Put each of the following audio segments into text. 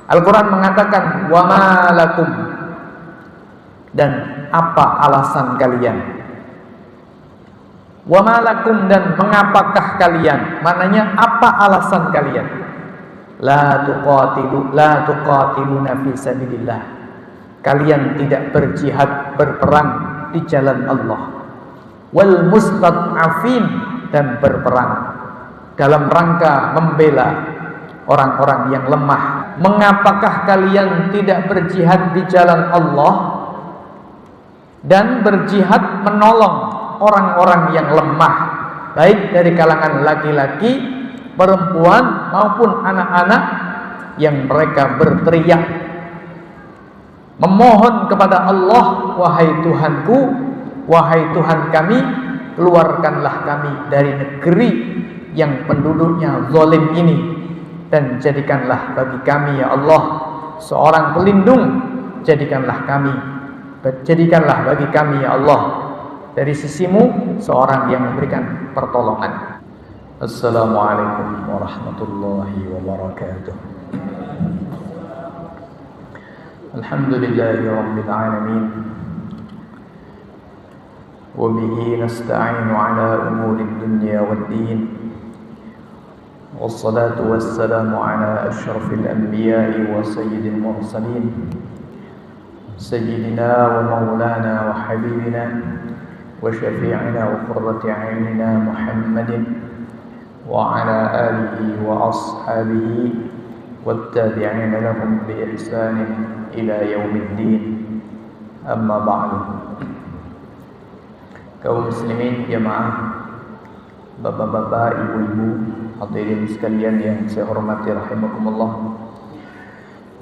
Al-Quran mengatakan wa ma lakum, dan apa alasan kalian. Wa ma lakum, dan mengapakah kalian, maknanya apa alasan kalian. La tuqatiluna fi sabilillah, kalian tidak berjihad, berperang di jalan Allah. Wal mustad'afin, dan berperang dalam rangka membela orang-orang yang lemah. Mengapakah kalian tidak berjihad di jalan Allah dan berjihad menolong orang-orang yang lemah, baik dari kalangan laki-laki, perempuan maupun anak-anak, yang mereka berteriak memohon kepada Allah, wahai Tuhanku, wahai Tuhan kami, keluarkanlah kami dari negeri yang penduduknya zalim ini, dan jadikanlah bagi kami ya Allah seorang pelindung, jadikanlah bagi kami ya Allah dari sisimu seorang yang memberikan pertolongan. Assalamualaikum warahmatullahi wabarakatuh. Alhamdulillahi rabbil alamin, wa bihi nasta'inu ala umuri dunya waddin, wassalatu wassalamu ala asyrafil anbiya'i wa sayyidil mursalin, sayyidina wa maulana wa habibina wa syafi'ina wa qurrati a'yunina Muhammadin wa ala alihi wa ashabihi wattabi'ina lahum bi ihsanin ila yaumiddin. Amma ba'du. Kaum muslimin jamaah, bapak-bapak, ibu-ibu, hadirin sekalian yang saya hormati rahimakumullah.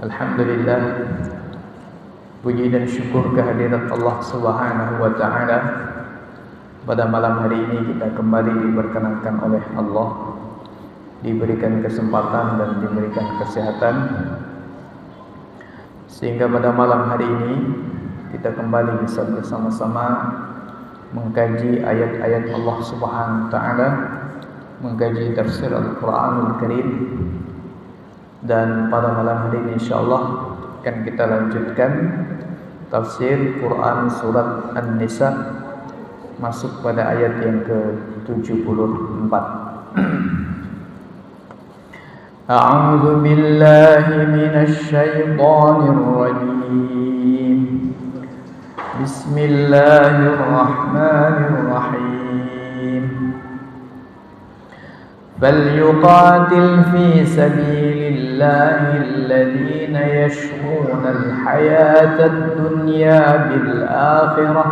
Alhamdulillah, puji dan syukur kehadirat Allah Subhanahu wa taala. Pada malam hari ini kita kembali diperkenankan oleh Allah, diberikan kesempatan dan diberikan kesehatan, sehingga pada malam hari ini kita kembali bisa bersama-sama mengkaji ayat-ayat Allah Subhanahu wa taala, mengkaji tafsir Al-Qur'anul Karim. Dan pada malam hari ini insyaallah akan kita lanjutkan tafsir Quran surat An-Nisa, masuk pada ayat yang ke-74. A'udzu billahi minasy syaithanir rajim. Bismillahirrahmanirrahim. فليقاتل في سبيل الله الذين يشرون الحياة الدنيا بالآخرة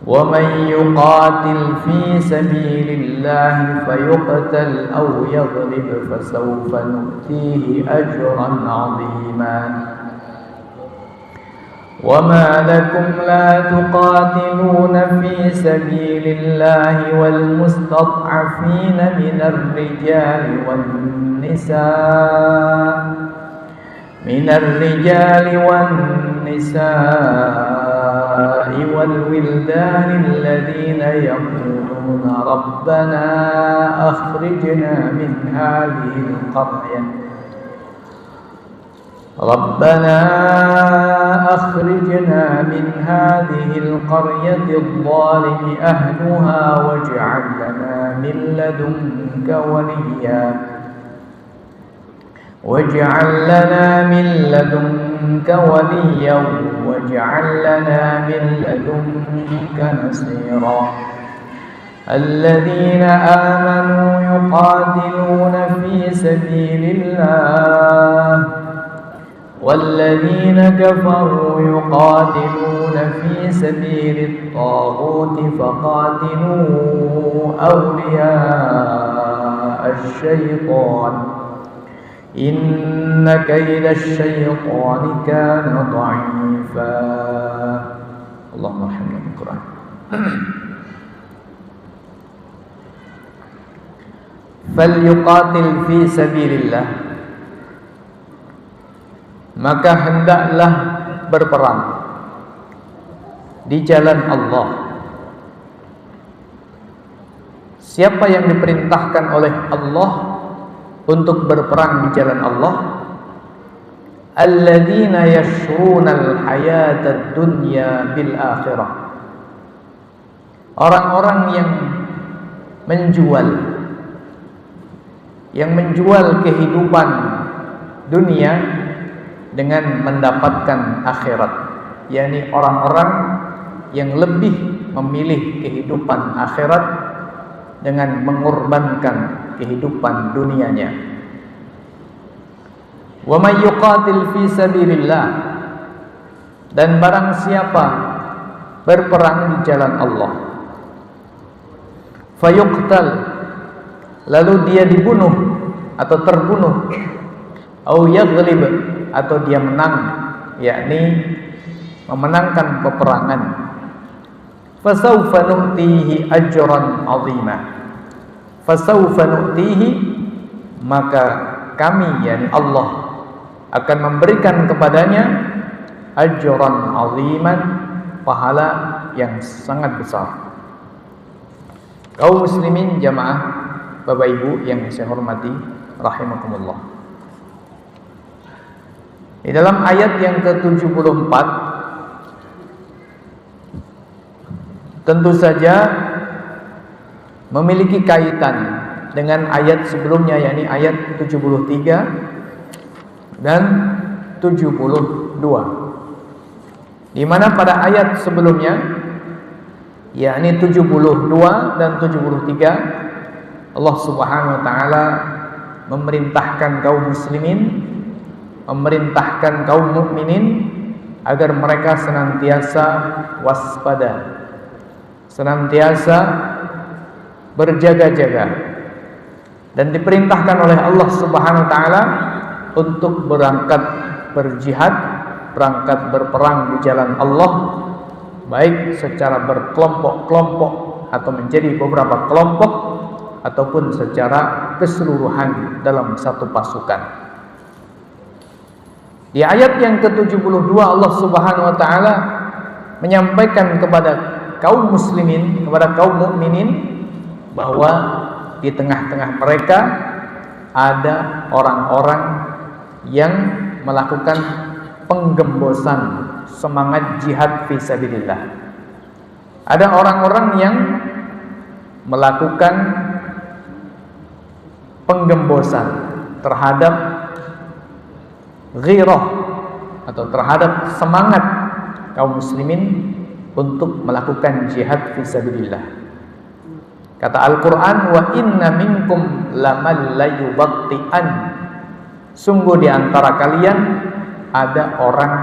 ومن يقاتل في سبيل الله فيقتل أو يغلب فسوف نؤتيه أجرا عظيما وما لكم لا تقاتلون في سبيل الله والمستضعفين من الرجال والنساء والولدان الذين يقولون ربنا أخرجنا من هذه القرية الظالم أهلها واجعل لنا من لدنك وليا واجعل لنا من لدنك نصيرا الذين آمنوا يقاتلون في سبيل الله والذين كفروا يقاتلون في سبيل الطاغوت فقاتلوا أولياء الشيطان إن كيد الشيطان كان ضعيفا. اللهم ارحمنا بالقرآن. فليقاتل في سبيل الله, maka hendaklah berperang di jalan Allah. Siapa yang diperintahkan oleh Allah untuk berperang di jalan Allah, alladzina yashrunal hayatad dunya bil akhirah. Orang-orang yang menjual kehidupan dunia dengan mendapatkan akhirat, yakni orang-orang yang lebih memilih kehidupan akhirat dengan mengorbankan kehidupan dunianya. Wa may yuqatil fi sabilillah, dan barang siapa berperang di jalan Allah, fayuqtal, lalu dia dibunuh atau terbunuh, au yaghlib, atau dia menang, yakni memenangkan peperangan, fasawfa nu'tihi ajran 'azima. Fasawfa nu'tihi, maka kami, yakni Allah, akan memberikan kepadanya ajran 'aziman, pahala yang sangat besar. Kaum muslimin jamaah, Bapak Ibu yang saya hormati rahimakumullah. Di dalam ayat yang ke-74 tentu saja memiliki kaitan dengan ayat sebelumnya, yakni ayat 73 dan 72. Di mana pada ayat sebelumnya, yakni 72 dan 73, Allah Subhanahu wa taala memerintahkan kaum muslimin, memerintahkan kaum mukminin agar mereka senantiasa waspada, senantiasa berjaga-jaga, dan diperintahkan oleh Allah Subhanahu wa taala untuk berangkat berjihad, berangkat berperang di jalan Allah, baik secara berkelompok-kelompok atau menjadi beberapa kelompok, ataupun secara keseluruhan dalam satu pasukan. Di ayat yang ke-72 Allah Subhanahu wa taala menyampaikan kepada kaum muslimin, kepada kaum mukminin, bahwa di tengah-tengah mereka ada orang-orang yang melakukan penggembosan semangat jihad fisabilillah. Ada orang-orang yang melakukan penggembosan terhadap ghirah atau terhadap semangat kaum muslimin untuk melakukan jihad fisabilillah. Kata Al-Quran, wa inna minkum laman layubatti'an, sungguh di antara kalian ada orang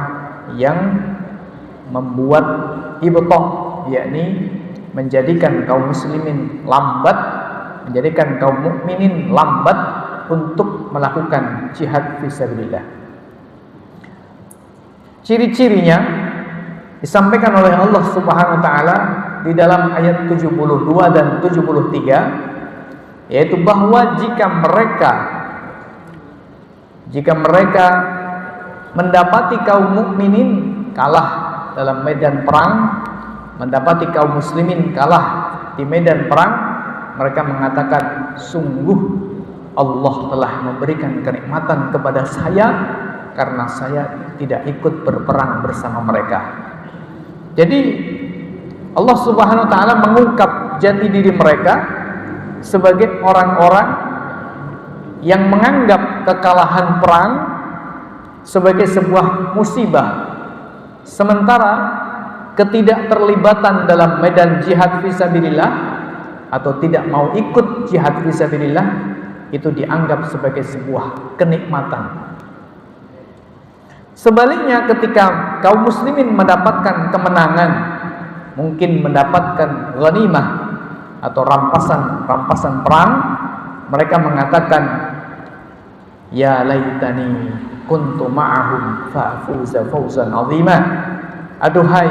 yang membuat ibtah, yakni menjadikan kaum muslimin lambat, menjadikan kaum mukminin lambat untuk melakukan jihad fisabilillah. Ciri-cirinya disampaikan oleh Allah Subhanahu wa taala di dalam ayat 72 dan 73, yaitu bahwa jika mereka mendapati kaum mukminin kalah dalam medan perang, mendapati kaum muslimin kalah di medan perang, mereka mengatakan, sungguh Allah telah memberikan kenikmatan kepada saya karena saya tidak ikut berperang bersama mereka. Jadi Allah Subhanahu wa taala mengungkap jati diri mereka sebagai orang-orang yang menganggap kekalahan perang sebagai sebuah musibah, sementara ketidakterlibatan dalam medan jihad fisabilillah atau tidak mau ikut jihad fisabilillah itu dianggap sebagai sebuah kenikmatan. Sebaliknya, ketika kaum muslimin mendapatkan kemenangan, mungkin mendapatkan ghanimah atau rampasan perang, mereka mengatakan, ya laitani kuntu ma'ahum fa'fuza fawzan 'azima. Aduhai,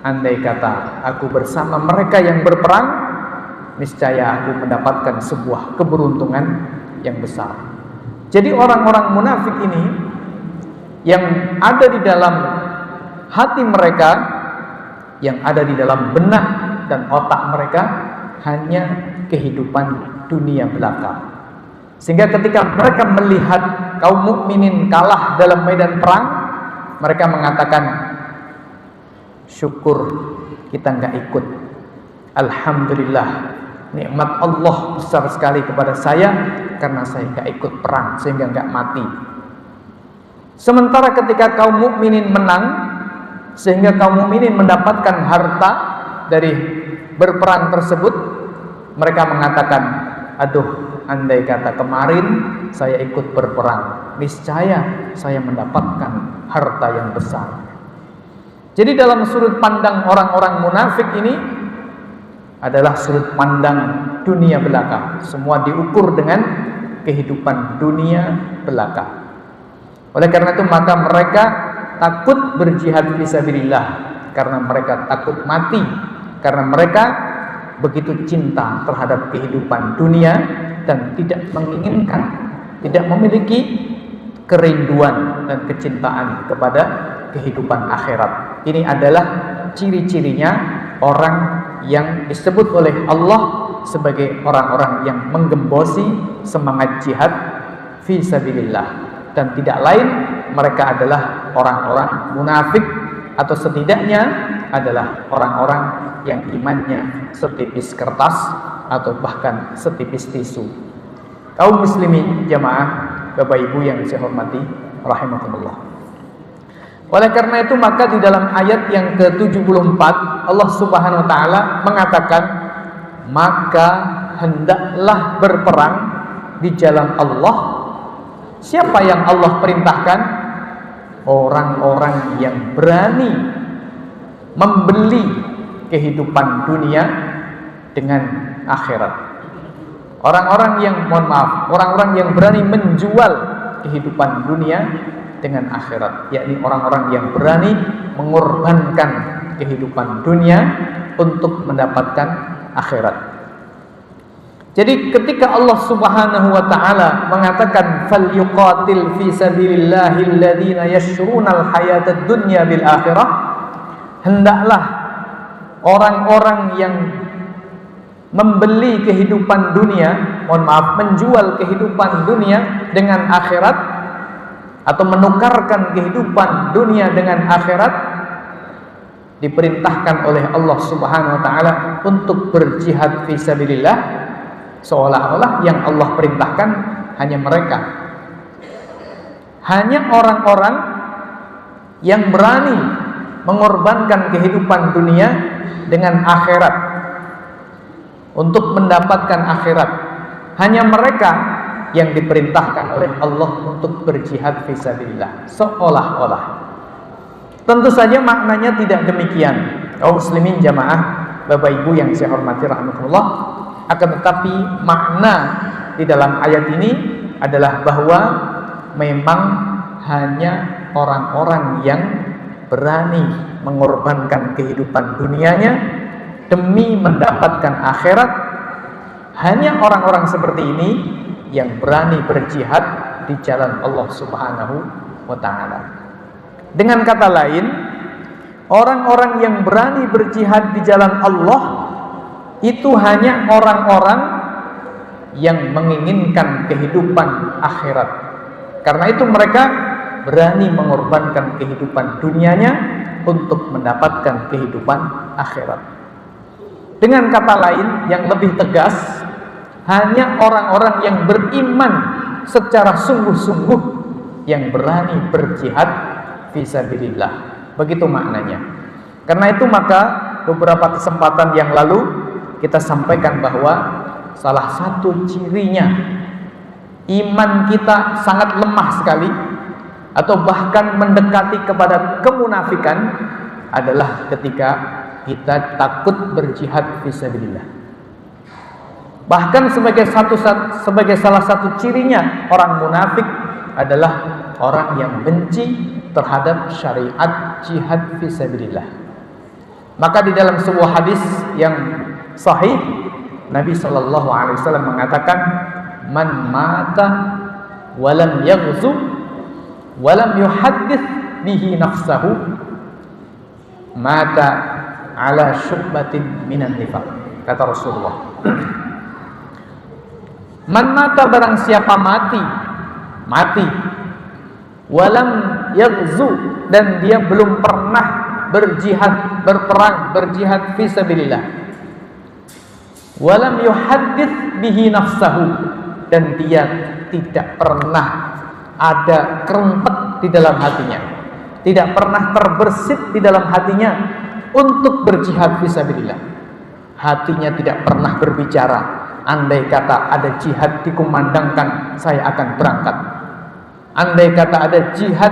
andai kata aku bersama mereka yang berperang, niscaya aku mendapatkan sebuah keberuntungan yang besar. Jadi orang-orang munafik ini yang ada di dalam hati mereka, yang ada di dalam benak dan otak mereka hanya kehidupan dunia belaka. Sehingga ketika mereka melihat kaum mukminin kalah dalam medan perang, mereka mengatakan, syukur kita nggak ikut. Alhamdulillah, nikmat Allah besar sekali kepada saya karena saya nggak ikut perang sehingga nggak mati. Sementara ketika kaum mukminin menang, sehingga kaum mukminin mendapatkan harta dari berperang tersebut, mereka mengatakan, aduh, andai kata kemarin saya ikut berperang, niscaya saya mendapatkan harta yang besar. Jadi dalam sudut pandang orang-orang munafik ini adalah sudut pandang dunia belaka. Semua diukur dengan kehidupan dunia belaka. Oleh karena itu maka mereka takut berjihad fisabilillah, karena mereka takut mati, karena mereka begitu cinta terhadap kehidupan dunia dan tidak menginginkan, tidak memiliki kerinduan dan kecintaan kepada kehidupan akhirat. Ini adalah ciri-cirinya orang yang disebut oleh Allah sebagai orang-orang yang menggembosi semangat jihad fisabilillah, dan tidak lain mereka adalah orang-orang munafik, atau setidaknya adalah orang-orang yang imannya setipis kertas atau bahkan setipis tisu. Kaum muslimin jamaah, Bapak Ibu yang saya hormati rahimakumullah. Oleh karena itu maka di dalam ayat yang ke-74 Allah Subhanahu wa taala mengatakan, maka hendaklah berperang di jalan Allah. Siapa yang Allah perintahkan? Orang-orang yang berani membeli kehidupan dunia dengan akhirat. Orang-orang yang, orang-orang yang berani menjual kehidupan dunia dengan akhirat, yakni orang-orang yang berani mengorbankan kehidupan dunia untuk mendapatkan akhirat. Jadi ketika Allah Subhanahu wa taala mengatakan falyuqatil fi sabilillahi alladziina yashrunal hayatad dunya bil akhirah, hendaklah orang-orang yang membeli kehidupan dunia, menjual kehidupan dunia dengan akhirat, atau menukarkan kehidupan dunia dengan akhirat, diperintahkan oleh Allah Subhanahu wa taala untuk berjihad fisabilillah, seolah-olah yang Allah perintahkan hanya mereka, hanya orang-orang yang berani mengorbankan kehidupan dunia dengan akhirat untuk mendapatkan akhirat. Hanya mereka yang diperintahkan oleh Allah untuk berjihad fisabilillah, seolah-olah. Tentu saja maknanya tidak demikian, kaum muslimin jamaah, Bapak Ibu yang saya hormati rahimakumullah. Akan tetapi makna di dalam ayat ini adalah bahwa memang hanya orang-orang yang berani mengorbankan kehidupan dunianya demi mendapatkan akhirat, hanya orang-orang seperti ini yang berani berjihad di jalan Allah Subhanahu wa taala. Dengan kata lain, orang-orang yang berani berjihad di jalan Allah itu hanya orang-orang yang menginginkan kehidupan akhirat. Karena itu mereka berani mengorbankan kehidupan dunianya untuk mendapatkan kehidupan akhirat. Dengan kata lain yang lebih tegas, hanya orang-orang yang beriman secara sungguh-sungguh yang berani berjihad fisabilillah. Begitu maknanya. Karena itu maka beberapa kesempatan yang lalu kita sampaikan bahwa salah satu cirinya iman kita sangat lemah sekali, atau bahkan mendekati kepada kemunafikan, adalah ketika kita takut berjihad fisabilillah. Bahkan sebagai salah satu cirinya orang munafik adalah orang yang benci terhadap syariat jihad fisabilillah. Maka di dalam sebuah hadis yang sahih, Nabi sallallahu alaihi wasallam mengatakan, man mata walam yaghzu walam yuhaddits bihi nafsahu mata ala syubbatin minan nifaq, kata Rasulullah. Man mata, barang siapa mati walam yaghzu, dan dia belum pernah berjihad fi sabilillah, walam yuhaddits bihi nafsahu, dan dia tidak pernah ada kerempet di dalam hatinya, tidak pernah terbersit di dalam hatinya untuk berjihad fi sabilillah. Hatinya tidak pernah berbicara, andai kata ada jihad dikumandangkan, saya akan berangkat. Andai kata ada jihad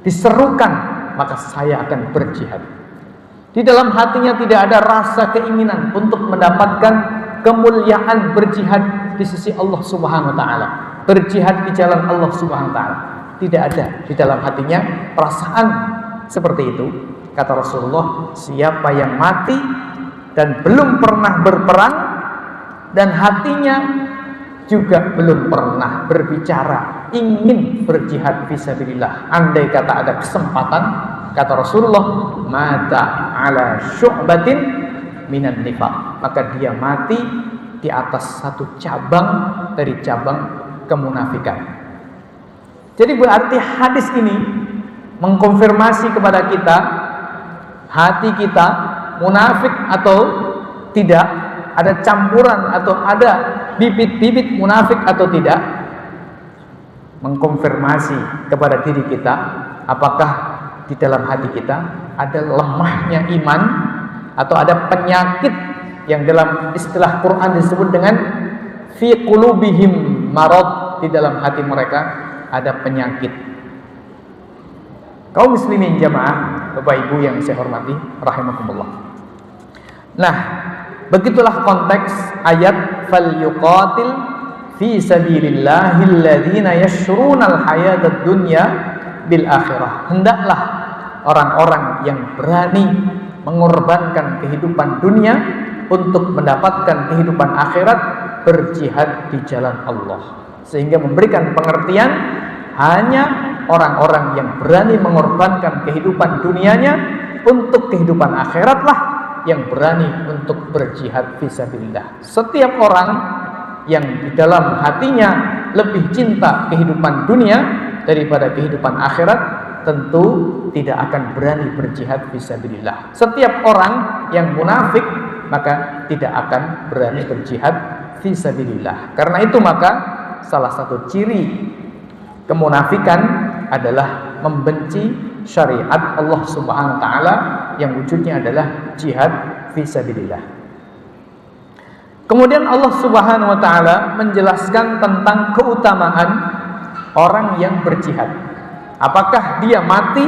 diserukan, maka saya akan berjihad. Di dalam hatinya tidak ada rasa keinginan untuk mendapatkan kemuliaan berjihad di sisi Allah Subhanahu wa taala, berjihad di jalan Allah Subhanahu wa taala. Tidak ada di dalam hatinya perasaan seperti itu. Kata Rasulullah, siapa yang mati dan belum pernah berperang, dan hatinya juga belum pernah berbicara ingin berjihad fisabilillah, andai kata ada kesempatan, kata Rasulullah, mata ala syu'batin minan nifaq, maka dia mati di atas satu cabang dari cabang kemunafikan. Jadi berarti hadis ini mengkonfirmasi kepada kita, hati kita munafik atau tidak, ada campuran atau ada bibit-bibit munafik atau tidak, mengkonfirmasi kepada diri kita apakah di dalam hati kita ada lemahnya iman atau ada penyakit yang dalam istilah Quran disebut dengan fi qulubihim marad, di dalam hati mereka ada penyakit. Kaum muslimin jamaah, Bapak Ibu yang saya hormati rahimakumullah. Nah, begitulah konteks ayat falyuqatil fi sabilillahil ladzina yashrunal hayatad dunya bil akhirah. Hendaklah orang-orang yang berani mengorbankan kehidupan dunia untuk mendapatkan kehidupan akhirat berjihad di jalan Allah. Sehingga memberikan pengertian hanya orang-orang yang berani mengorbankan kehidupan dunianya untuk kehidupan akhiratlah yang berani untuk berjihad fisabilillah. Setiap orang yang di dalam hatinya lebih cinta kehidupan dunia daripada kehidupan akhirat, tentu tidak akan berani berjihad fisabilillah. Setiap orang yang munafik maka tidak akan berani berjihad fisabilillah. Karena itu maka salah satu ciri kemunafikan adalah membenci syariat Allah Subhanahu wa taala yang wujudnya adalah jihad fisabilillah. Kemudian Allah Subhanahu wa taala menjelaskan tentang keutamaan orang yang berjihad. Apakah dia mati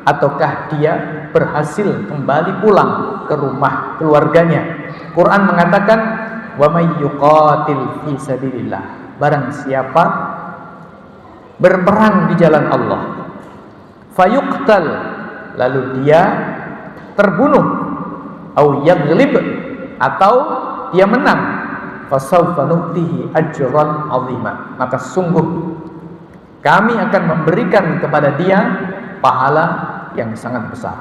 ataukah dia berhasil kembali pulang ke rumah keluarganya. Quran mengatakan wa may yuqatil fisabilillah, barang siapa berperang di jalan Allah, fayuqtal, lalu dia terbunuh, au yaghlib, atau dia menang, fasawfa nu'tihi ajran 'azima, maka sungguh kami akan memberikan kepada dia pahala yang sangat besar.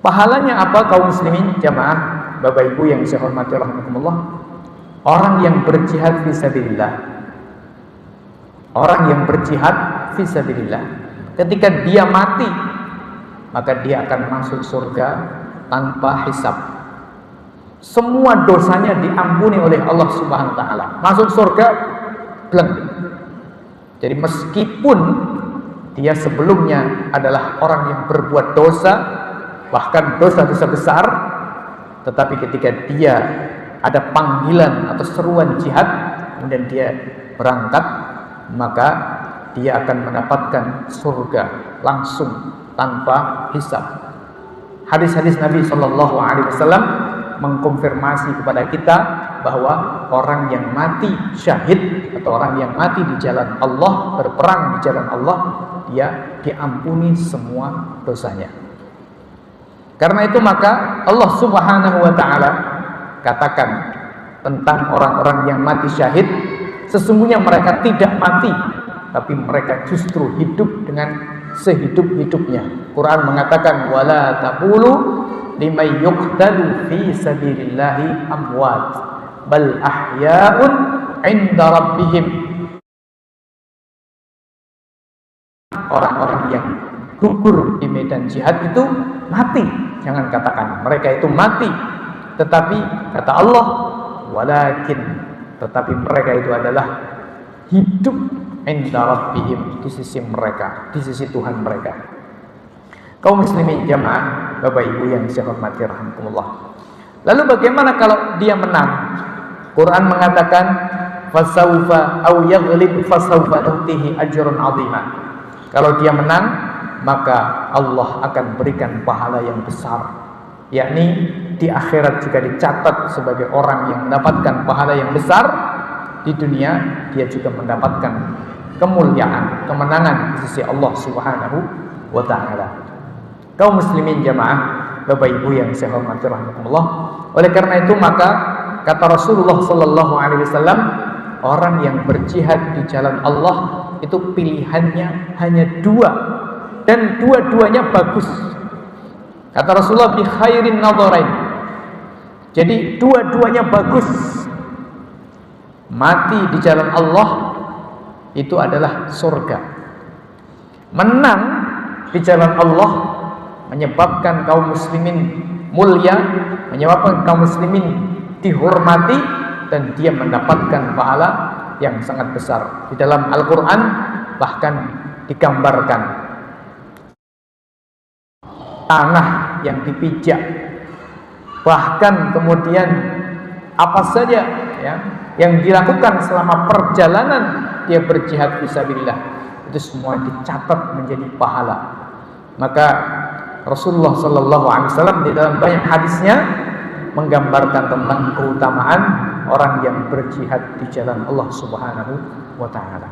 Pahalanya apa kaum muslimin jamaah, Bapak Ibu yang saya hormati rahimakumullah? Orang yang berjihad fisabilillah, orang yang berjihad fisabilillah, ketika dia mati maka dia akan masuk surga tanpa hisab. Semua dosanya diampuni oleh Allah Subhanahu wa taala. Masuk surga bleng. Jadi meskipun dia sebelumnya adalah orang yang berbuat dosa, bahkan dosa-dosa besar, tetapi ketika dia ada panggilan atau seruan jihad, kemudian dia berangkat, maka dia akan mendapatkan surga langsung tanpa hisab. Hadis-hadis Nabi Shallallahu Alaihi Wasallam mengkonfirmasi kepada kita bahwa orang yang mati syahid atau orang yang mati di jalan Allah, berperang di jalan Allah, dia diampuni semua dosanya. Karena itu maka Allah Subhanahu wa taala katakan tentang orang-orang yang mati syahid, sesungguhnya mereka tidak mati, tapi mereka justru hidup dengan sehidup-hidupnya. Quran mengatakan wala taqulu liman yuqtalu fi sabilillahi amwat, bal ahya'un 'inda rabbihim. Orang-orang yang gugur di medan jihad itu mati. Jangan katakan mereka itu mati, tetapi kata Allah, walakin, tetapi mereka itu adalah hidup 'inda rabbihim, di sisi mereka, di sisi Tuhan mereka. Kaum muslimin jamaah, Bapak Ibu yang saya hormati rahimakumullah. Lalu bagaimana kalau dia menang? Quran mengatakan fasaufa au yaghlib fasaufa nutihi ajrun 'azima. Kalau dia menang, maka Allah akan berikan pahala yang besar, yakni di akhirat juga dicatat sebagai orang yang mendapatkan pahala yang besar. Di dunia dia juga mendapatkan kemuliaan, kemenangan di sisi Allah Subhanahu wa taala. Kaum muslimin jamaah, Bapak Ibu yang saya hormati rahimakumullah. Oleh karena itu maka kata Rasulullah sallallahu alaihi wasallam, orang yang berjihad di jalan Allah itu pilihannya hanya dua, dan dua-duanya bagus. Kata Rasulullah, bi khairin nadharain. Jadi dua-duanya bagus. Mati di jalan Allah itu adalah surga. Menang di jalan Allah menyebabkan kaum muslimin mulia, menyebabkan kaum muslimin dihormati, dan dia mendapatkan pahala yang sangat besar. Di dalam Al-Quran bahkan digambarkan tanah yang dipijak, bahkan kemudian apa saja ya yang dilakukan selama perjalanan dia berjihad fisabilillah, itu semua dicatat menjadi pahala. Maka Rasulullah sallallahu alaihi wasallam di dalam banyak hadisnya menggambarkan tentang keutamaan orang yang berjihad di jalan Allah Subhanahu wa taala.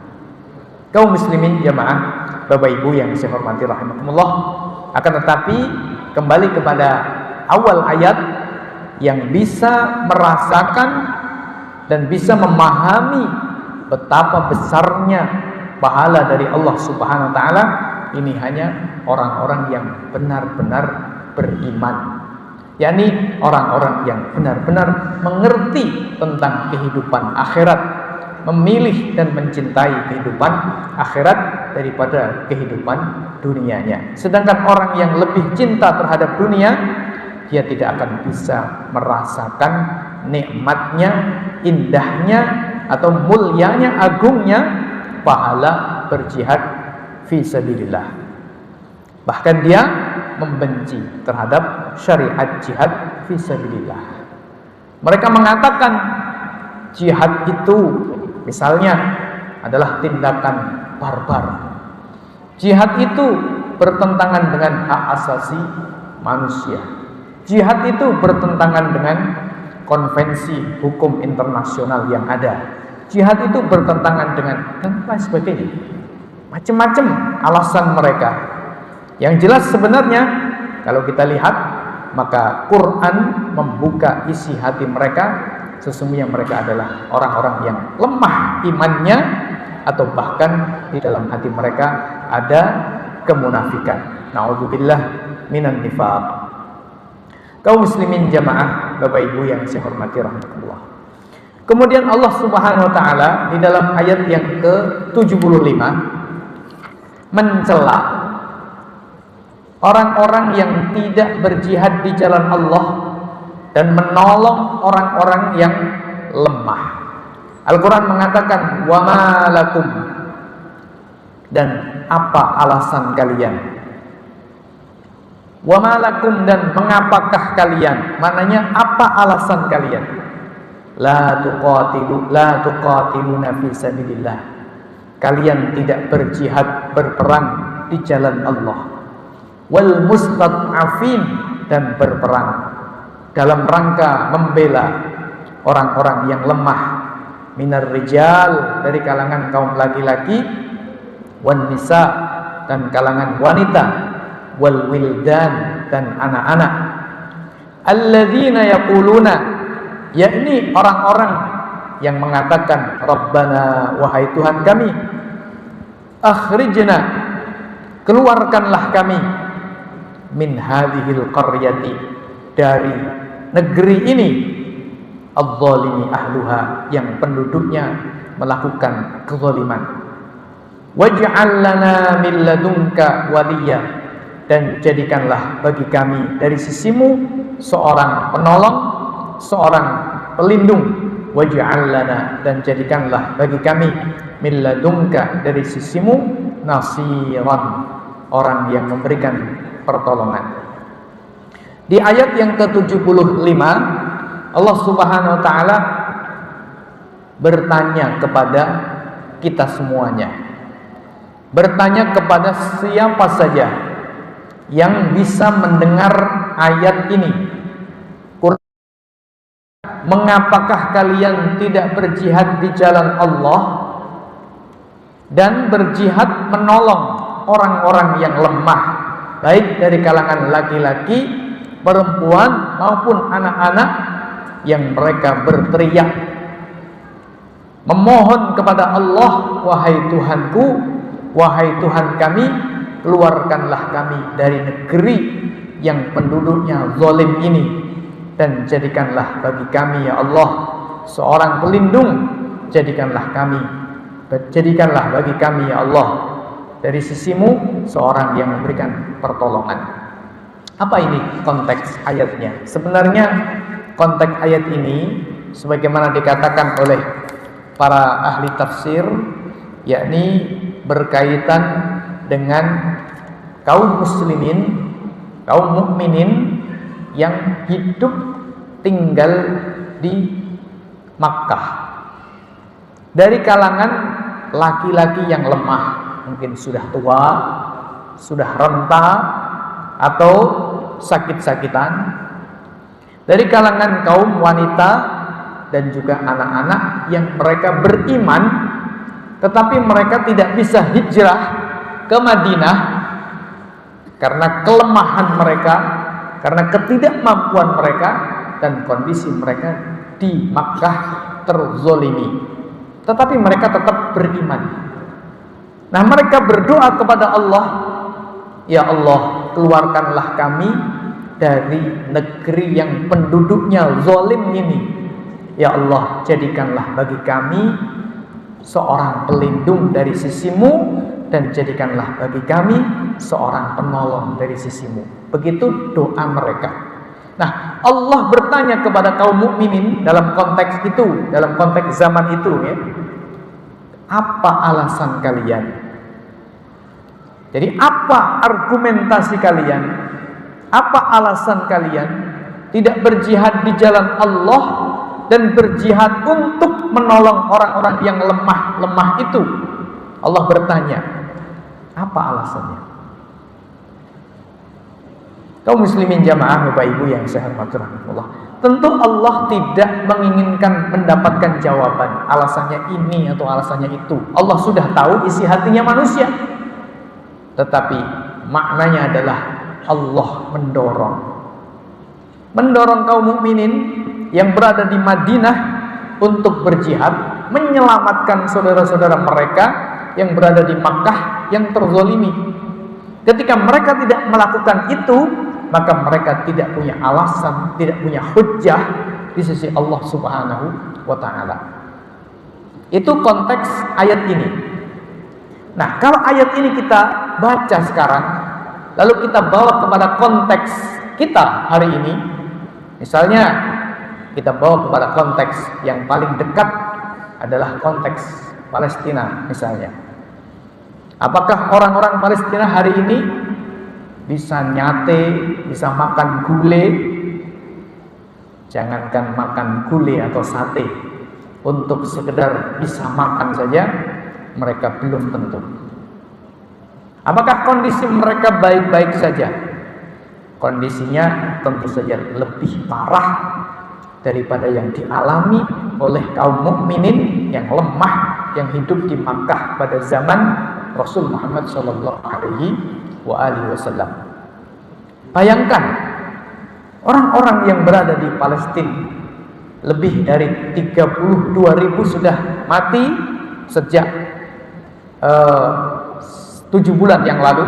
Kaum muslimin jamaah, Bapak Ibu yang saya hormati rahimakumullah, akan tetapi kembali kepada awal ayat, yang bisa merasakan dan bisa memahami betapa besarnya pahala dari Allah Subhanahu wa taala ini hanya orang-orang yang benar-benar beriman, yakni orang-orang yang benar-benar mengerti tentang kehidupan akhirat, memilih dan mencintai kehidupan akhirat daripada kehidupan dunianya. Sedangkan orang yang lebih cinta terhadap dunia, dia tidak akan bisa merasakan nikmatnya, indahnya, atau mulianya, agungnya pahala berjihad fisabilillah. Bahkan dia membenci terhadap syariat jihad fisabilillah. Mereka mengatakan jihad itu misalnya adalah tindakan barbar. Jihad itu bertentangan dengan hak asasi manusia. Jihad itu bertentangan dengan konvensi hukum internasional yang ada. Jihad itu bertentangan dengan dan lain sebagainya. Macam-macam alasan mereka. Yang jelas sebenarnya kalau kita lihat, maka Quran membuka isi hati mereka. Sesungguhnya mereka adalah orang-orang yang lemah imannya, atau bahkan di dalam hati mereka ada kemunafikan. Na'udzubillah minan nifaq. Kaum muslimin jamaah, Bapak Ibu yang saya hormati rahimakumullah. Kemudian Allah Subhanahu wa taala di dalam ayat yang ke-75 mencela orang-orang yang tidak berjihad di jalan Allah dan menolong orang-orang yang lemah. Al-Quran mengatakan wa ma lakum, dan apa alasan kalian? Wa ma lakum, dan mengapakah kalian? Maknanya apa alasan kalian? La tuqatiluna fi sabilillah. Kalian tidak berjihad, berperang di jalan Allah. Wal mustad'afin, dan berperang dalam rangka membela orang-orang yang lemah, minar rijal, dari kalangan kaum laki-laki, wan nisa, dan kalangan wanita, wal wildan, dan anak-anak, alladzina yaquluna, yakni orang-orang yang mengatakan Rabbana, wahai Tuhan kami, akhrijna, keluarkanlah kami, min hadhil qaryati, dari negeri ini, adh-dhalimi ahluha, yang penduduknya melakukan kezaliman. Waj'al lana min ladunka waliyya, dan jadikanlah bagi kami dari sisimu seorang penolong, seorang pelindung. Waj'al lana, dan jadikanlah bagi kami min ladunka, dari sisimu nasiran, orang yang memberikan pertolongan. Di ayat yang ke-75 Allah Subhanahu wa taala bertanya kepada kita semuanya, bertanya kepada siapa saja yang bisa mendengar ayat ini. Mengapakah kalian tidak berjihad di jalan Allah dan berjihad menolong orang-orang yang lemah, baik dari kalangan laki-laki, perempuan maupun anak-anak, yang mereka berteriak memohon kepada Allah, wahai Tuhanku, wahai Tuhan kami, keluarkanlah kami dari negeri yang penduduknya zalim ini, dan jadikanlah bagi kami ya Allah seorang pelindung. Jadikanlah bagi kami ya Allah dari sisimu seorang yang memberikan pertolongan. Apa ini konteks ayatnya? Sebenarnya konteks ayat ini sebagaimana dikatakan oleh para ahli tafsir, yakni berkaitan dengan kaum muslimin, kaum mukminin yang hidup tinggal di Makkah, dari kalangan laki-laki yang lemah, mungkin sudah tua, sudah renta atau sakit-sakitan, dari kalangan kaum wanita dan juga anak-anak yang mereka beriman tetapi mereka tidak bisa hijrah ke Madinah karena kelemahan mereka, karena ketidakmampuan mereka, dan kondisi mereka di Makkah terzolimi, tetapi mereka tetap beriman. Nah, mereka berdoa kepada Allah, ya Allah, keluarkanlah kami dari negeri yang penduduknya zalim ini. Ya Allah, jadikanlah bagi kami seorang pelindung dari sisimu, dan jadikanlah bagi kami seorang penolong dari sisimu. Begitu doa mereka. Nah, Allah bertanya kepada kaum mukminin dalam konteks itu, dalam konteks zaman itu ya, apa alasan kalian? Jadi apa argumentasi kalian? Apa alasan kalian tidak berjihad di jalan Allah dan berjihad untuk menolong orang-orang yang lemah itu? Allah bertanya, apa alasannya? Kaum muslimin jamaah Bapak Ibu yang saya hormati rahimakumullah, tentu Allah tidak menginginkan mendapatkan jawaban alasannya ini atau alasannya itu. Allah sudah tahu isi hatinya manusia. Tetapi maknanya adalah Allah mendorong kaum mukminin yang berada di Madinah untuk berjihad, menyelamatkan saudara-saudara mereka yang berada di Makkah yang terzolimi. Ketika mereka tidak melakukan itu, maka mereka tidak punya alasan, tidak punya hujjah di sisi Allah Subhanahu wa taala. Itu konteks ayat ini. Nah, kalau ayat ini kita baca sekarang, lalu kita bawa kepada konteks kita hari ini, misalnya kita bawa kepada konteks yang paling dekat adalah konteks Palestina misalnya. Apakah orang-orang Palestina hari ini bisa nyate, bisa makan gule? Jangankan makan gule atau sate, untuk sekedar bisa makan saja mereka belum tentu. Apakah kondisi mereka baik-baik saja? Kondisinya tentu saja lebih parah daripada yang dialami oleh kaum mukminin yang lemah yang hidup di Makkah pada zaman Rasul Muhammad sallallahu alaihi wasallam. Bayangkan orang-orang yang berada di Palestina, lebih dari 32.000 sudah mati sejak 7 bulan yang lalu.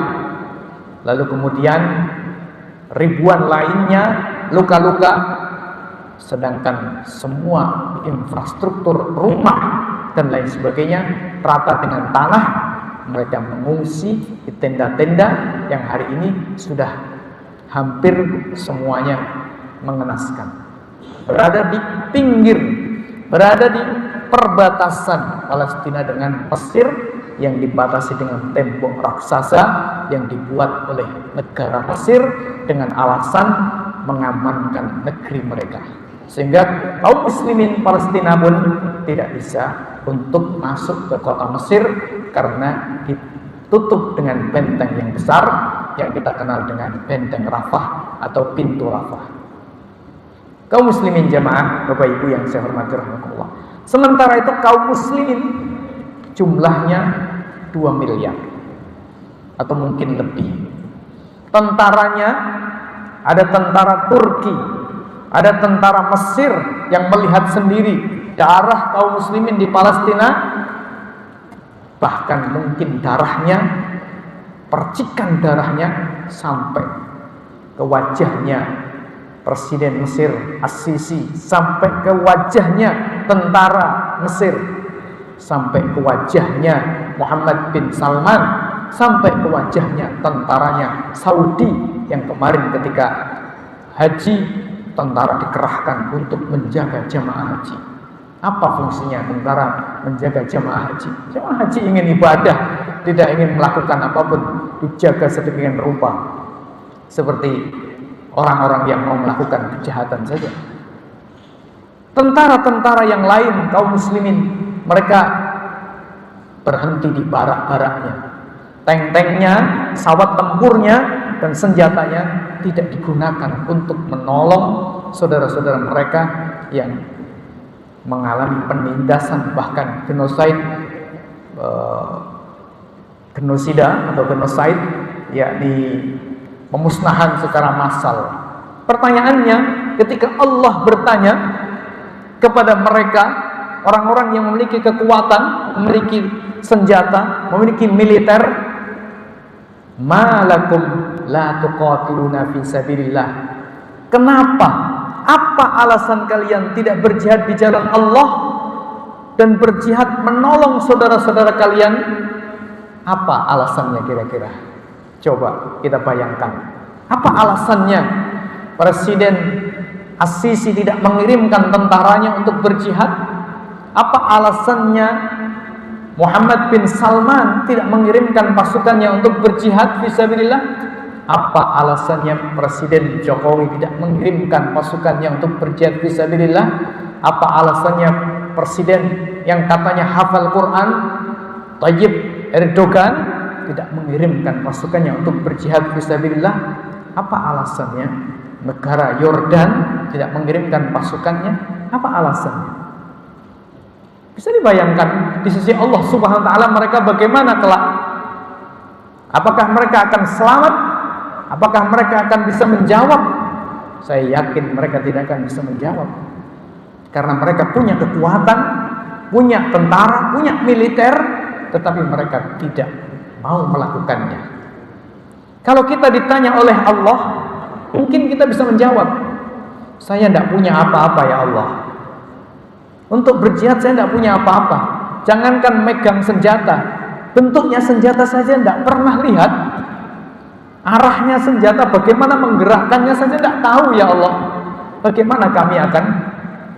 Lalu kemudian ribuan lainnya luka-luka, sedangkan semua infrastruktur rumah dan lain sebagainya rata dengan tanah. Mereka mengungsi di tenda-tenda yang hari ini sudah hampir semuanya mengenaskan. Berada di pinggir, berada di perbatasan Palestina dengan Mesir yang dibatasi dengan tembok raksasa yang dibuat oleh negara Mesir dengan alasan mengamankan negeri mereka. Sehingga kaum muslimin Palestina pun tidak bisa untuk masuk ke kota Mesir karena ditutup dengan benteng yang besar yang kita kenal dengan benteng Rafah atau pintu Rafah. Kaum muslimin jamaah Bapak Ibu yang saya hormati rahimakumullah. Sementara itu kaum muslimin jumlahnya 2 miliar atau mungkin lebih. Tentaranya ada tentara Turki, ada tentara Mesir yang melihat sendiri darah kaum muslimin di Palestina, bahkan mungkin darahnya, percikan darahnya sampai ke wajahnya Presiden Mesir As-Sisi, sampai ke wajahnya tentara Mesir, sampai ke wajahnya Muhammad bin Salman, sampai ke wajahnya tentaranya Saudi yang kemarin ketika haji tentara dikerahkan untuk menjaga jamaah haji. Apa fungsinya tentara menjaga jamaah haji? Jamaah haji ingin ibadah, tidak ingin melakukan apapun, dijaga sedemikian rupa seperti orang-orang yang mau melakukan kejahatan saja. Tentara-tentara yang lain kaum muslimin, mereka berhenti di barak-baraknya. Tank-tanknya, pesawat tempurnya dan senjatanya tidak digunakan untuk menolong saudara-saudara mereka yang mengalami penindasan, bahkan genosida atau genosid, yakni pemusnahan secara massal. Pertanyaannya, ketika Allah bertanya kepada mereka, orang-orang yang memiliki kekuatan, memiliki senjata, memiliki militer, malakum la tuqatiluna fi sabilillah. Kenapa? Apa alasan kalian tidak berjihad di jalan Allah dan berjihad menolong saudara-saudara kalian? Apa alasannya kira-kira? Coba kita bayangkan. Apa alasannya Presiden As-Sisi tidak mengirimkan tentaranya untuk berjihad? Apa alasannya Muhammad bin Salman tidak mengirimkan pasukannya untuk berjihad fisabilillah? Apa alasannya Presiden Jokowi tidak mengirimkan pasukannya untuk berjihad fisabilillah? Apa alasannya Presiden yang katanya hafal Quran, Tayyip Erdogan, tidak mengirimkan pasukannya untuk berjihad fisabilillah? Apa alasannya negara Yordan tidak mengirimkan pasukannya? Apa alasannya? Bisa dibayangkan di sisi Allah Subhanahu wa taala mereka bagaimana kelak? Apakah mereka akan selamat? Apakah mereka akan bisa menjawab? Saya yakin mereka tidak akan bisa menjawab. Karena mereka punya kekuatan, punya tentara, punya militer, tetapi mereka tidak mau melakukannya. Kalau kita ditanya oleh Allah, mungkin kita bisa menjawab, saya tidak punya apa-apa ya Allah. Untuk berjihad saya tidak punya apa-apa. Jangankan megang senjata, bentuknya senjata saja tidak pernah lihat. Arahnya senjata, bagaimana menggerakkannya saja tidak tahu ya Allah. Bagaimana kami akan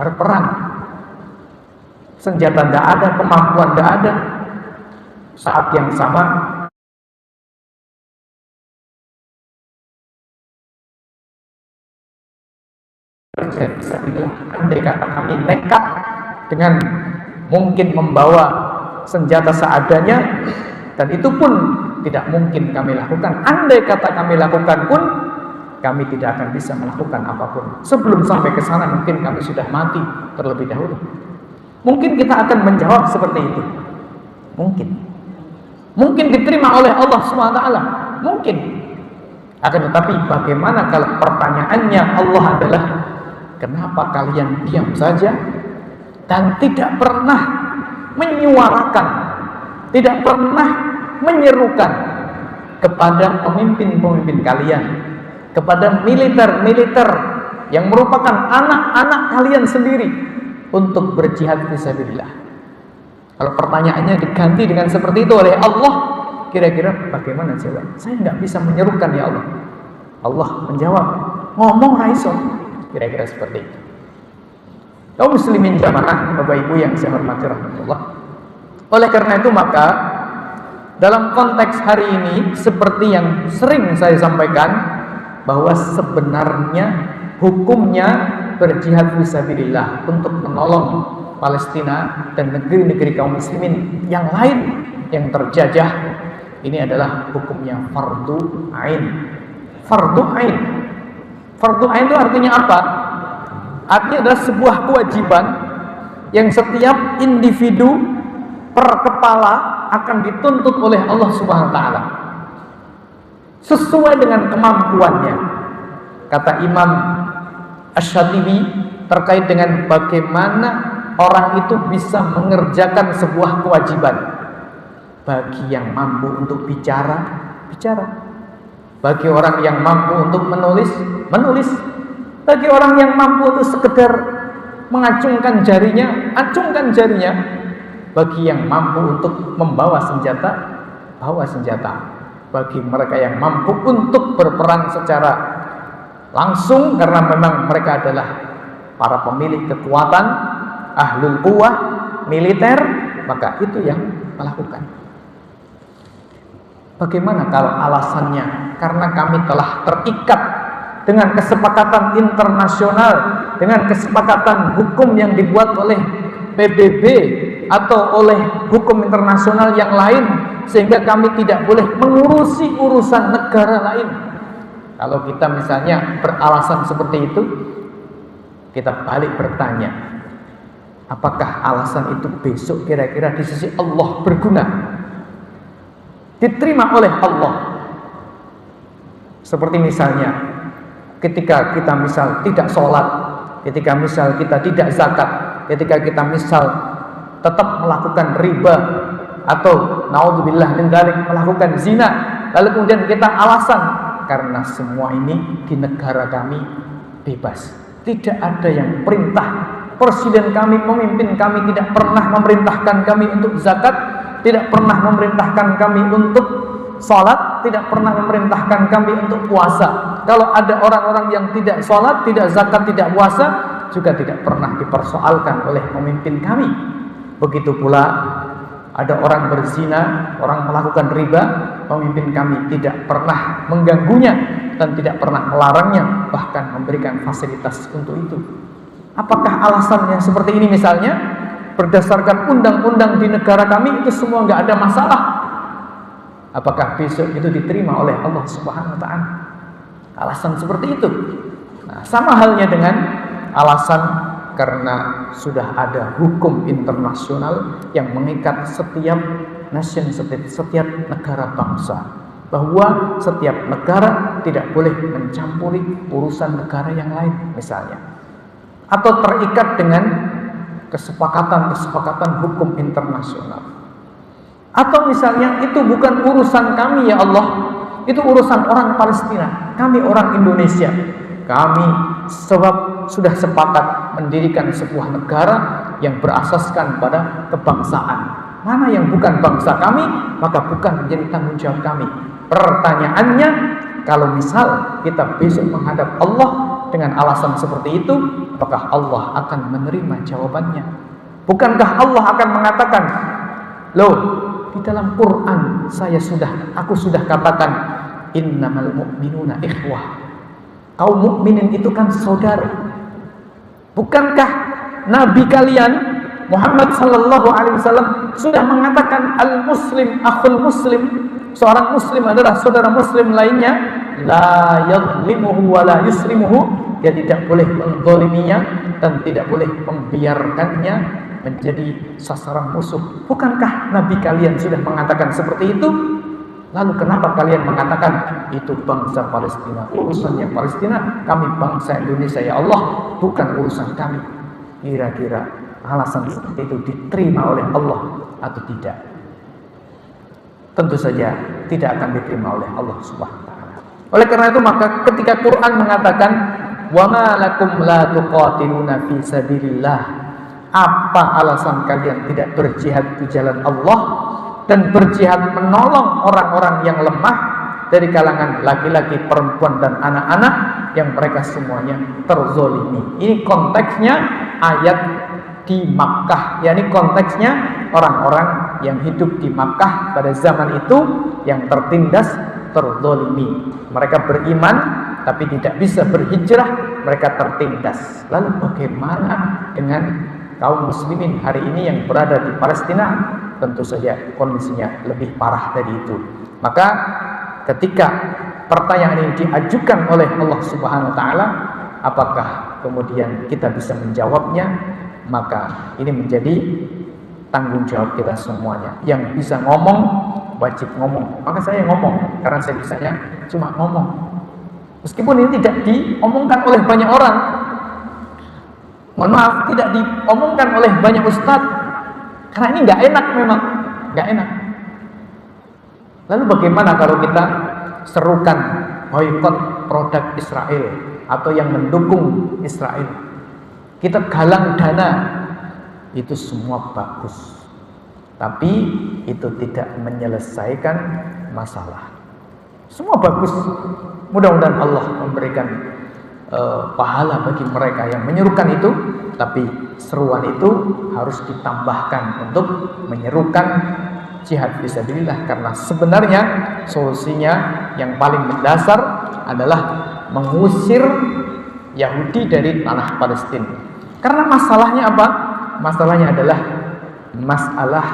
berperang? Senjata tidak ada, kemampuan tidak ada. Saat yang sama bisa dibilang, andai kata kami nekat dengan mungkin membawa senjata seadanya, dan itu pun tidak mungkin kami lakukan. Andai kata kami lakukan pun, kami tidak akan bisa melakukan apapun. Sebelum sampai ke sana mungkin kami sudah mati terlebih dahulu. Mungkin kita akan menjawab seperti itu. Mungkin diterima oleh Allah SWT. Mungkin. Akan tetapi bagaimana kalau pertanyaannya Allah adalah, kenapa kalian diam saja dan tidak pernah menyuarakan, tidak pernah menyerukan kepada pemimpin-pemimpin kalian, kepada militer-militer yang merupakan anak-anak kalian sendiri untuk berjihad fisabilillah. Kalau pertanyaannya diganti dengan seperti itu oleh Allah, kira-kira bagaimana jawab? Saya nggak bisa menyerukan ya Allah. Allah menjawab, ngomong raiso. Kira-kira seperti itu. Kaum muslimin jamaah, Bapak Ibu yang saya hormati rahmatullah. Oleh karena itu maka dalam konteks hari ini seperti yang sering saya sampaikan, bahwa sebenarnya hukumnya berjihad fisabilillah untuk menolong Palestina dan negeri-negeri kaum muslimin yang lain yang terjajah, ini adalah hukumnya fardu ain. Fardu ain. Fardu ain itu artinya apa? Artinya adalah sebuah kewajiban yang setiap individu per kepala akan dituntut oleh Allah Subhanahu wa taala sesuai dengan kemampuannya. Kata Imam Asy-Syatibi terkait dengan bagaimana orang itu bisa mengerjakan sebuah kewajiban. Bagi yang mampu untuk bicara, bicara. Bagi orang yang mampu untuk menulis, menulis. Bagi orang yang mampu untuk sekedar mengacungkan jarinya, acungkan jarinya. Bagi yang mampu untuk membawa senjata, bawa senjata. Bagi mereka yang mampu untuk berperang secara langsung, karena memang mereka adalah para pemilik kekuatan, ahlul quwah, militer, maka itu yang melakukan. Bagaimana kalau alasannya? Karena kami telah terikat dengan kesepakatan internasional, dengan kesepakatan hukum yang dibuat oleh PBB atau oleh hukum internasional yang lain, sehingga kami tidak boleh mengurusi urusan negara lain. Kalau kita misalnya beralasan seperti itu, kita balik bertanya, apakah alasan itu besok kira-kira di sisi Allah berguna, diterima oleh Allah? Seperti misalnya ketika kita misal tidak sholat, ketika misal kita tidak zakat, ketika kita misal tetap melakukan riba, atau naudzubillah min dzalik melakukan zina, lalu kemudian kita alasan karena semua ini di negara kami bebas, tidak ada yang perintah, presiden kami, pemimpin kami tidak pernah memerintahkan kami untuk zakat, tidak pernah memerintahkan kami untuk sholat, tidak pernah memerintahkan kami untuk puasa. Kalau ada orang-orang yang tidak sholat, tidak zakat, tidak puasa, juga tidak pernah dipersoalkan oleh pemimpin kami. Begitu pula ada orang berzina, orang melakukan riba, pemimpin kami tidak pernah mengganggunya dan tidak pernah melarangnya, bahkan memberikan fasilitas untuk itu. Apakah alasannya seperti ini misalnya? Berdasarkan undang-undang di negara kami itu semua nggak ada masalah. Apakah besok itu diterima oleh Allah Subhanahu wa taala? Alasan seperti itu. Nah, sama halnya dengan alasan karena sudah ada hukum internasional yang mengikat setiap nation, setiap negara bangsa, bahwa setiap negara tidak boleh mencampuri urusan negara yang lain misalnya, atau terikat dengan kesepakatan hukum internasional. Atau misalnya itu bukan urusan kami ya Allah, itu urusan orang Palestina, kami orang Indonesia, kami sebab sudah sepakat mendirikan sebuah negara yang berasaskan pada kebangsaan. Mana yang bukan bangsa kami, maka bukan menjadi tanggung jawab kami. Pertanyaannya, kalau misal kita besok menghadap Allah dengan alasan seperti itu, apakah Allah akan menerima jawabannya? Bukankah Allah akan mengatakan, loh, di dalam Quran aku sudah katakan innamal mu'minuna ikhwah, kaum mukminin itu kan saudara. Bukankah Nabi kalian Muhammad sallallahu alaihi wasallam sudah mengatakan al-muslim akhul muslim, seorang muslim adalah saudara muslim lainnya, la yadhlimuhu wa la yuslimuhu, dia tidak boleh menzaliminya dan tidak boleh membiarkannya menjadi sasaran musuh. Bukankah Nabi kalian sudah mengatakan seperti itu? Lalu kenapa kalian mengatakan itu bangsa Palestina, urusannya Palestina, kami bangsa Indonesia ya Allah, bukan urusan kami? Kira-kira alasan seperti itu diterima oleh Allah atau tidak? Tentu saja tidak akan diterima oleh Allah Subhanahu wa taala. Oleh karena itu maka ketika Quran mengatakan "Wa ma lakum la tuqatiluna fi sabilillah?" Apa alasan kalian tidak berjihad di jalan Allah dan berjihad menolong orang-orang yang lemah dari kalangan laki-laki, perempuan dan anak-anak yang mereka semuanya terzolimi. Ini konteksnya ayat di Makkah, yakni konteksnya orang-orang yang hidup di Makkah pada zaman itu yang tertindas, terzolimi. Mereka beriman tapi tidak bisa berhijrah, mereka tertindas. Lalu bagaimana dengan kaum muslimin hari ini yang berada di Palestina? Tentu saja kondisinya lebih parah dari itu. Maka ketika pertanyaan ini diajukan oleh Allah Subhanahu wa taala, apakah kemudian kita bisa menjawabnya? Maka ini menjadi tanggung jawab kita semuanya. Yang bisa ngomong wajib ngomong. Maka saya ngomong karena saya bisanya cuma ngomong. Meskipun ini tidak diomongkan oleh banyak orang. Mohon maaf, tidak diomongkan oleh banyak ustadz. Karena ini nggak enak, memang nggak enak. Lalu bagaimana kalau kita serukan boikot produk Israel atau yang mendukung Israel? Kita galang dana, itu semua bagus, tapi itu tidak menyelesaikan masalah. Semua bagus, mudah-mudahan Allah memberikan pahala bagi mereka yang menyerukan itu, tapi seruan itu harus ditambahkan untuk menyerukan jihad fisabilillah, karena sebenarnya solusinya yang paling mendasar adalah mengusir Yahudi dari tanah Palestina. Karena masalahnya apa? Masalahnya adalah masalah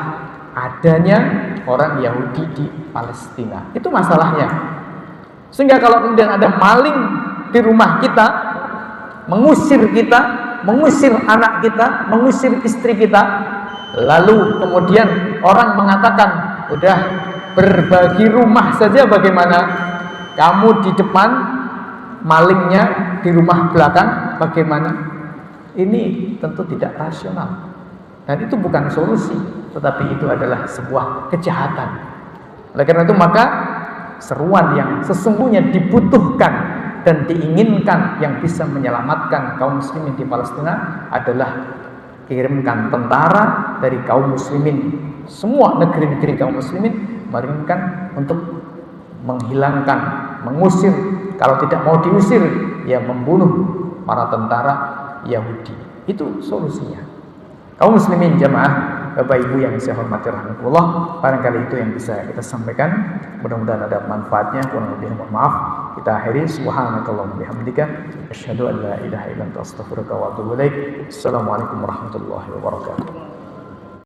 adanya orang Yahudi di Palestina. Itu masalahnya. Sehingga kalau kemudian ada maling di rumah kita, mengusir kita, mengusir anak kita, mengusir istri kita, lalu kemudian orang mengatakan, udah berbagi rumah saja bagaimana? Kamu di depan, malingnya di rumah belakang, bagaimana? Ini tentu tidak rasional. Dan itu bukan solusi, tetapi itu adalah sebuah kejahatan. Oleh karena itu maka seruan yang sesungguhnya dibutuhkan dan diinginkan yang bisa menyelamatkan kaum muslimin di Palestina adalah kirimkan tentara dari kaum muslimin, semua negeri-negeri kaum muslimin, mengirimkan untuk menghilangkan, mengusir, kalau tidak mau diusir ya membunuh para tentara Yahudi. Itu solusinya. Kaum muslimin jamaah, Bapak Ibu yang saya hormati rahmatullah, barangkali itu yang bisa kita sampaikan. Mudah-mudahan ada manfaatnya. Kurang lebih mohon maaf. Kita akhiri. Subhanakallahumma bihamdika asyhadu an la ilaha illa anta astaghfiruka wa atubu ilaik. Assalamualaikum warahmatullahi wabarakatuh.